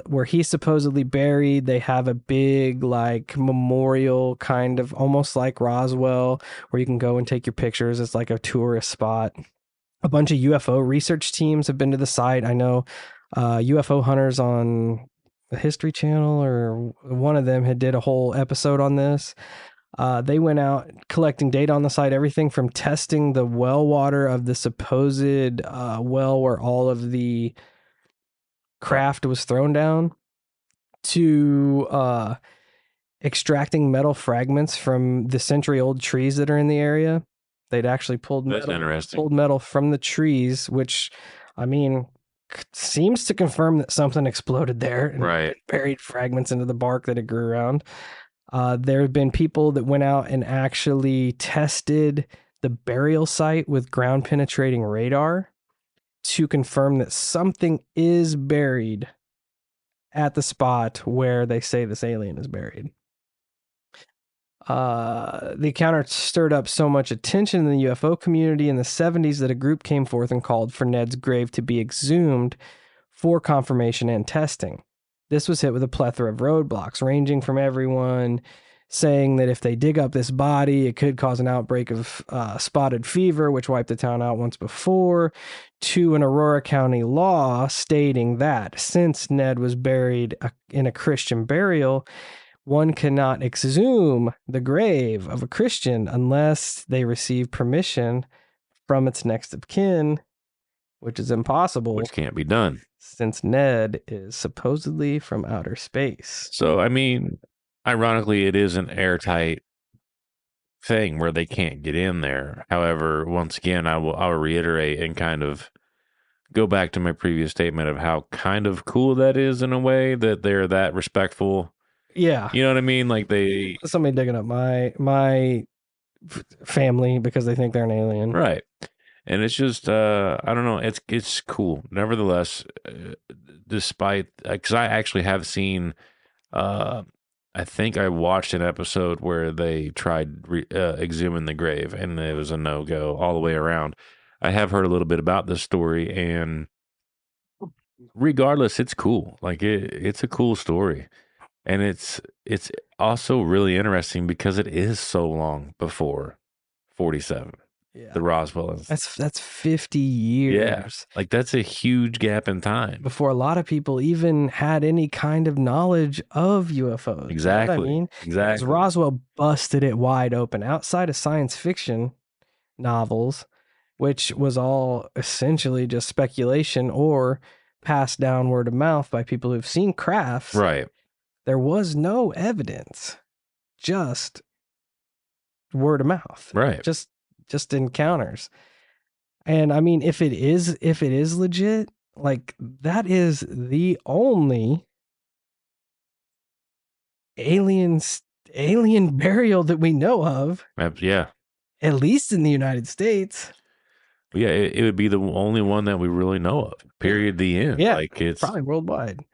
where he's supposedly buried. They have a big like memorial, kind of almost like Roswell, where you can go and take your pictures. It's like a tourist spot. A bunch of UFO research teams have been to the site. I know UFO hunters on the History Channel, or one of them, had did a whole episode on this. They went out collecting data on the site, everything from testing the well water of the supposed well where all of the craft was thrown down, to extracting metal fragments from the century-old trees that are in the area. They'd actually pulled metal from the trees, which, I mean, seems to confirm that something exploded there and buried fragments into the bark that it grew around. There have been people that went out and actually tested the burial site with ground penetrating radar to confirm that something is buried at the spot where they say this alien is buried. The encounter stirred up so much attention in the UFO community in the 70s that a group came forth and called for Ned's grave to be exhumed for confirmation and testing. This was hit with a plethora of roadblocks, ranging from everyone saying that if they dig up this body, it could cause an outbreak of spotted fever, which wiped the town out once before, to an Aurora County law stating that since Ned was buried in a Christian burial, one cannot exhume the grave of a Christian unless they receive permission from its next of kin, which is impossible. Which can't be done, since Ned is supposedly from outer space. So, I mean, ironically, it is an airtight thing where they can't get in there. However, once again, I'll reiterate and kind of go back to my previous statement of how kind of cool that is in a way, that they're that respectful. Yeah. You know what I mean? Like somebody digging up my family because they think they're an alien. Right. And it's just, I don't know. It's cool. Nevertheless, despite, because I actually have seen, I think I watched an episode where they tried exhuming the grave, and it was a no-go all the way around. I have heard a little bit about this story, and regardless, it's cool. Like it's a cool story. And it's also really interesting because it is so long before 47. Yeah. The Roswell incident. That's 50 years. Yeah. Like that's a huge gap in time. Before a lot of people even had any kind of knowledge of UFOs. Exactly. You know what I mean? Exactly. Because Roswell busted it wide open outside of science fiction novels, which was all essentially just speculation or passed down word of mouth by people who've seen crafts. Right. There was no evidence, just word of mouth. Right. Just encounters. And I mean, if it is legit, like that is the only alien burial that we know of. Yeah. At least in the United States. Yeah, it would be the only one that we really know of. Period. The end. Yeah. Like it's probably worldwide.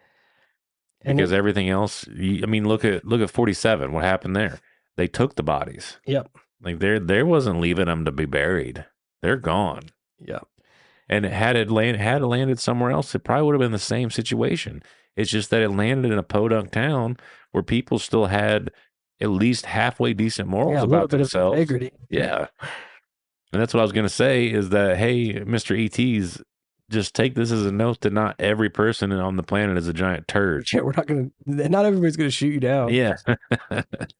And because everything else. I mean, look at 47. What happened there? They took the bodies. Yep. Like there wasn't leaving them to be buried. They're gone. Yep. And had it landed somewhere else, it probably would have been the same situation. It's just that it landed in a podunk town where people still had at least halfway decent morals Yeah, a little about bit themselves. of integrity. Yeah. And that's what I was going to say is that, hey, Mr. ETs, just take this as a note that not every person on the planet is a giant turd. Yeah, not everybody's gonna shoot you down. Yeah.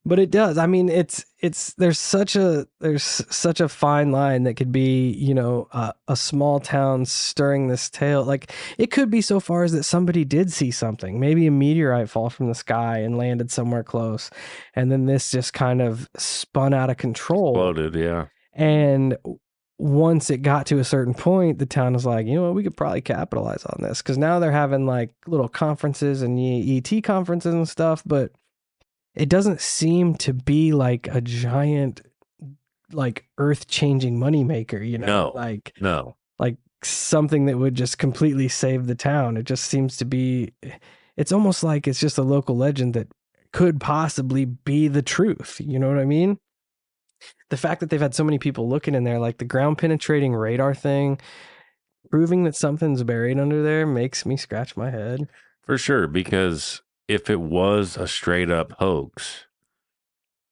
But it does. I mean, there's such a fine line that could be, you know, a small town stirring this tale. Like it could be so far as that somebody did see something, maybe a meteorite fall from the sky and landed somewhere close, and then this just kind of spun out of control. Exploded, yeah. And once it got to a certain point, the town was like, you know what, we could probably capitalize on this, because now they're having like little conferences and ET conferences and stuff, but it doesn't seem to be like a giant, like earth-changing moneymaker, you know? No. Like something that would just completely save the town. It just seems to be, it's almost like it's just a local legend that could possibly be the truth. You know what I mean? The fact that they've had so many people looking in there, like the ground penetrating radar thing, proving that something's buried under there makes me scratch my head. For sure, because if it was a straight up hoax,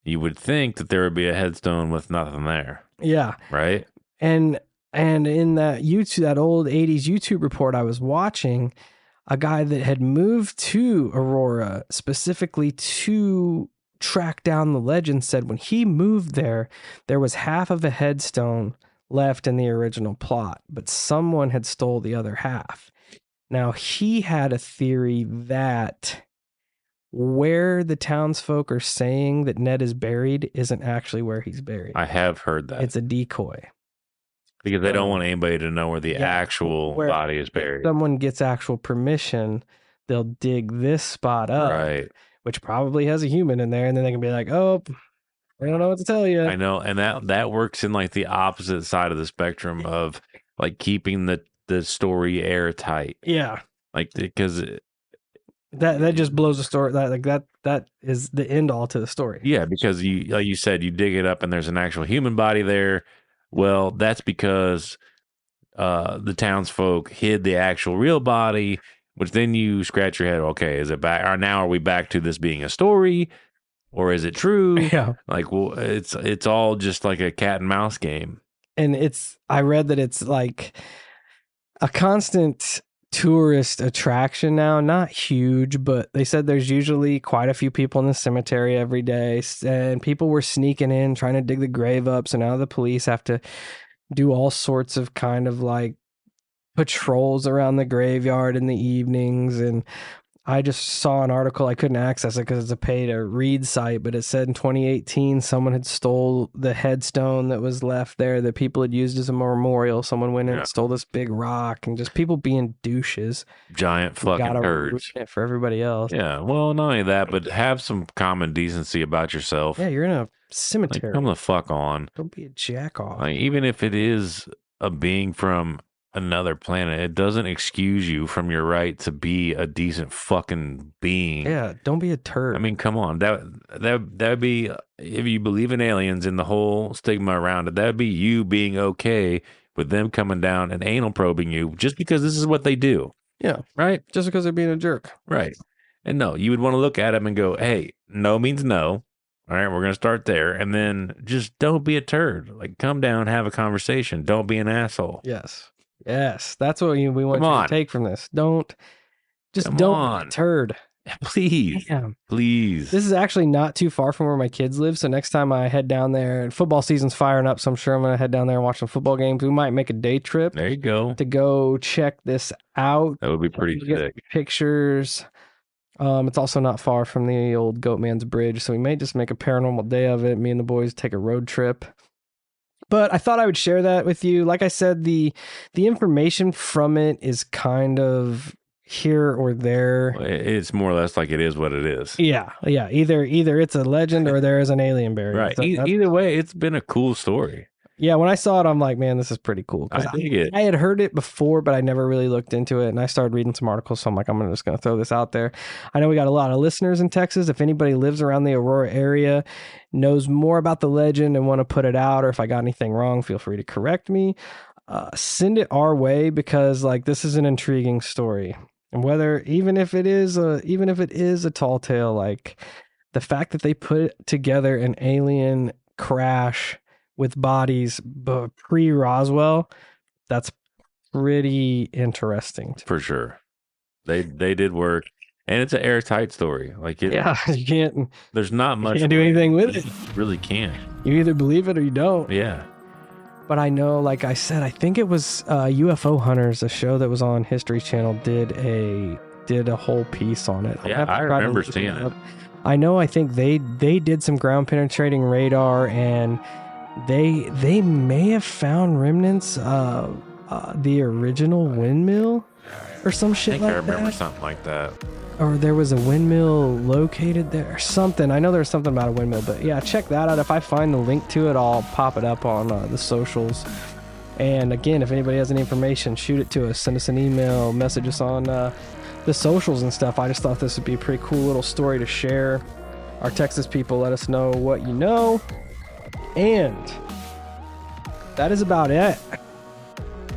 you would think that there would be a headstone with nothing there. Yeah. Right? And in that that old 80s YouTube report I was watching, a guy that had moved to Aurora specifically to track down the legend said when he moved there was half of a headstone left in the original plot, but someone had stole the other half. Now, he had a theory that where the townsfolk are saying that Ned is buried isn't actually where he's buried. I have heard that. It's a decoy. Because they don't want anybody to know where the actual body is buried. If someone gets actual permission, they'll dig this spot up, right, which probably has a human in there, and then they can be like, oh, I don't know what to tell you. I know, and that works in like the opposite side of the spectrum of like keeping the story airtight. Yeah. Like, because that just blows the story. That is the end all to the story. Yeah, because like you said, you dig it up and there's an actual human body there. Well, that's because the townsfolk hid the actual real body, which then you scratch your head. Okay, is it back? Or now are we back to this being a story, or is it true? Yeah. Like, well, it's all just like a cat and mouse game. And I read that it's like a constant tourist attraction now, not huge, but they said there's usually quite a few people in the cemetery every day, and people were sneaking in trying to dig the grave up, so now the police have to do all sorts of kind of like patrols around the graveyard in the evenings. And I just saw an article, I couldn't access it because it's a pay to read site, but it said in 2018 someone had stole the headstone that was left there that people had used as a memorial. Someone went in and stole this big rock, and just people being douches. Giant fucking turds. It for everybody else. Yeah, well, not only that, but have some common decency about yourself. Yeah, you're in a cemetery. Like, come the fuck on. Don't be a jack off. Like, even if it is a being from another planet, it doesn't excuse you from your right to be a decent fucking being. Yeah, don't be a turd. I mean, come on. That'd be, if you believe in aliens and the whole stigma around it, that'd be you being okay with them coming down and anal probing you just because this is what they do. Yeah. Right? Just because they're being a jerk. Right. And no, you would want to look at them and go, hey, no means no. All right, we're going to start there. And then just don't be a turd. Like, come down, have a conversation. Don't be an asshole. Yes. Yes. That's what we want Come you on. to take from this. Don't be a turd. Please. Damn. Please. This is actually not too far from where my kids live. So next time I head down there, and football season's firing up, so I'm sure I'm going to head down there and watch some football games. We might make a day trip There you go. to go check this out. That would be pretty Get sick. pictures. It's also not far from the old Goatman's Bridge, so we may just make a paranormal day of it. Me and the boys take a road trip. But I thought I would share that with you. Like I said, the information from it is kind of here or there. It's more or less like it is what it is. Yeah. Either it's a legend or there is an alien buried. Right. So Either way, it's been a cool story. Yeah, when I saw it, I'm like, man, this is pretty cool. I dig it. I had heard it before, but I never really looked into it. And I started reading some articles, so I'm like, I'm just going to throw this out there. I know we got a lot of listeners in Texas. If anybody lives around the Aurora area, knows more about the legend and want to put it out, or if I got anything wrong, feel free to correct me. Send it our way, because like this is an intriguing story. And even if it is a tall tale, like the fact that they put together an alien crash with bodies pre-Roswell, that's pretty interesting. For sure. They did work. And it's an airtight story. Like you can't. There's not much. You can't do anything with it. You really can't. You either believe it or you don't. Yeah. But I know, like I said, I think it was UFO Hunters, a show that was on History Channel, did a whole piece on it. Yeah, I remember seeing it. I know. I think they did some ground penetrating radar, and they may have found remnants of the original windmill or some shit like that. I think I remember something like that. Or there was a windmill located there or something. I know there's something about a windmill, but yeah, check that out. If I find the link to it, I'll pop it up on the socials. And again, if anybody has any information, shoot it to us. Send us an email, message us on the socials and stuff. I just thought this would be a pretty cool little story to share. Our Texas people, let us know what you know. And that is about it.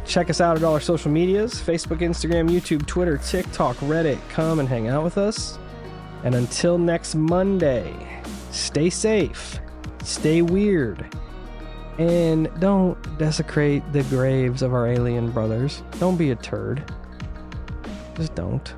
Check us out at all our social medias: Facebook, Instagram, YouTube, Twitter, TikTok, Reddit. Come and hang out with us. And until next Monday, stay safe, stay weird, and don't desecrate the graves of our alien brothers. Don't be a turd. Just don't.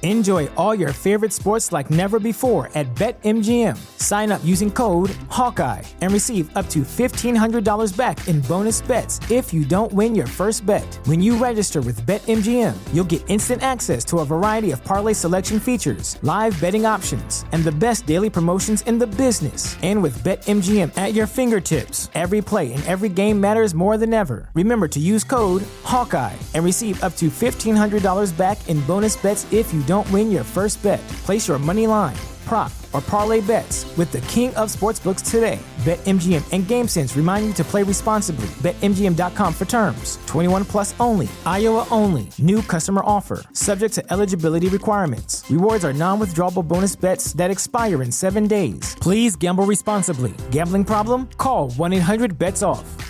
Enjoy all your favorite sports like never before at BetMGM. Sign up using code Hawkeye and receive up to $1,500 back in bonus bets if you don't win your first bet. When you register with BetMGM, you'll get instant access to a variety of parlay selection features, live betting options, and the best daily promotions in the business. And with BetMGM at your fingertips, every play and every game matters more than ever. Remember to use code Hawkeye and receive up to $1,500 back in bonus bets if you don't win your first bet. Place your money line, prop, or parlay bets with the king of sportsbooks today. BetMGM and GameSense remind you to play responsibly. BetMGM.com for terms. 21 plus only. Iowa only. New customer offer. Subject to eligibility requirements. Rewards are non-withdrawable bonus bets that expire in 7 days. Please gamble responsibly. Gambling problem? Call 1-800-BETS-OFF.